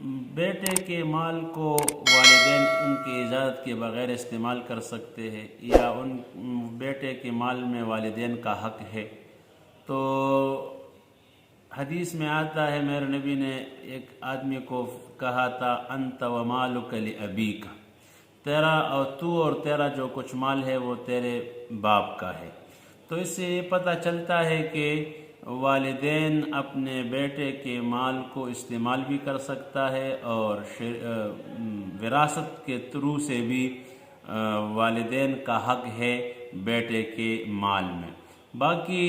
بیٹے کے مال کو والدین ان کی اجازت کے بغیر استعمال کر سکتے ہیں یا ان بیٹے کے مال میں والدین کا حق ہے؟ تو حدیث میں آتا ہے میرے نبی نے ایک آدمی کو کہا تھا انت و مالک لابیک، تیرا اور تیرا جو کچھ مال ہے وہ تیرے باپ کا ہے۔ تو اس سے یہ پتہ چلتا ہے کہ والدین اپنے بیٹے کے مال کو استعمال بھی کر سکتا ہے اور وراثت کے تھرو سے بھی والدین کا حق ہے بیٹے کے مال میں۔ باقی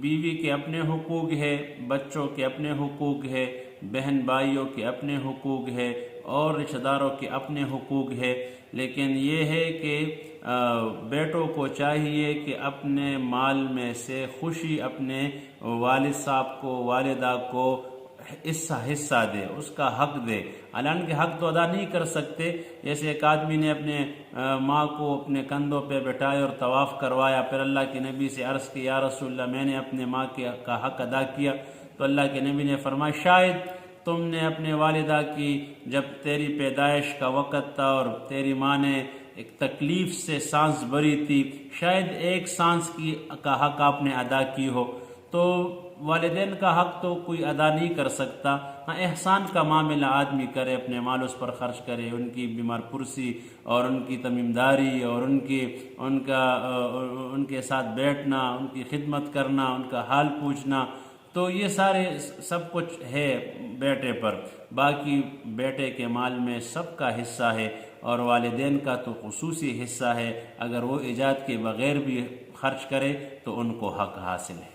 بیوی کے اپنے حقوق ہے، بچوں کے اپنے حقوق ہے، بہن بھائیوں کے اپنے حقوق ہے اور رشتہ داروں کے اپنے حقوق ہے، لیکن یہ ہے کہ بیٹوں کو چاہیے کہ اپنے مال میں سے خوشی اپنے والد صاحب کو، والدہ کو حصہ دے، اس کا حق دے۔ حالانکہ حق تو ادا نہیں کر سکتے، جیسے ایک آدمی نے اپنے ماں کو اپنے کندھوں پہ بٹھایا اور طواف کروایا، پھر اللہ کے نبی سے عرض کی یا رسول اللہ میں نے اپنے ماں کا حق ادا کیا، تو اللہ کے نبی نے فرمایا شاید تم نے اپنے والدہ کی جب تیری پیدائش کا وقت تھا اور تیری ماں نے ایک تکلیف سے سانس بھری تھی، شاید ایک سانس کا حق آپ نے ادا کی ہو۔ تو والدین کا حق تو کوئی ادا نہیں کر سکتا، ہاں احسان کا معاملہ آدمی کرے، اپنے مال اس پر خرچ کرے، ان کی بیمار پرسی اور ان کی تمیمداری اور ان کے ساتھ بیٹھنا، ان کی خدمت کرنا، ان کا حال پوچھنا، تو یہ سارے سب کچھ ہے بیٹے پر۔ باقی بیٹے کے مال میں سب کا حصہ ہے اور والدین کا تو خصوصی حصہ ہے، اگر وہ ایجاد کے بغیر بھی خرچ کرے تو ان کو حق حاصل ہے۔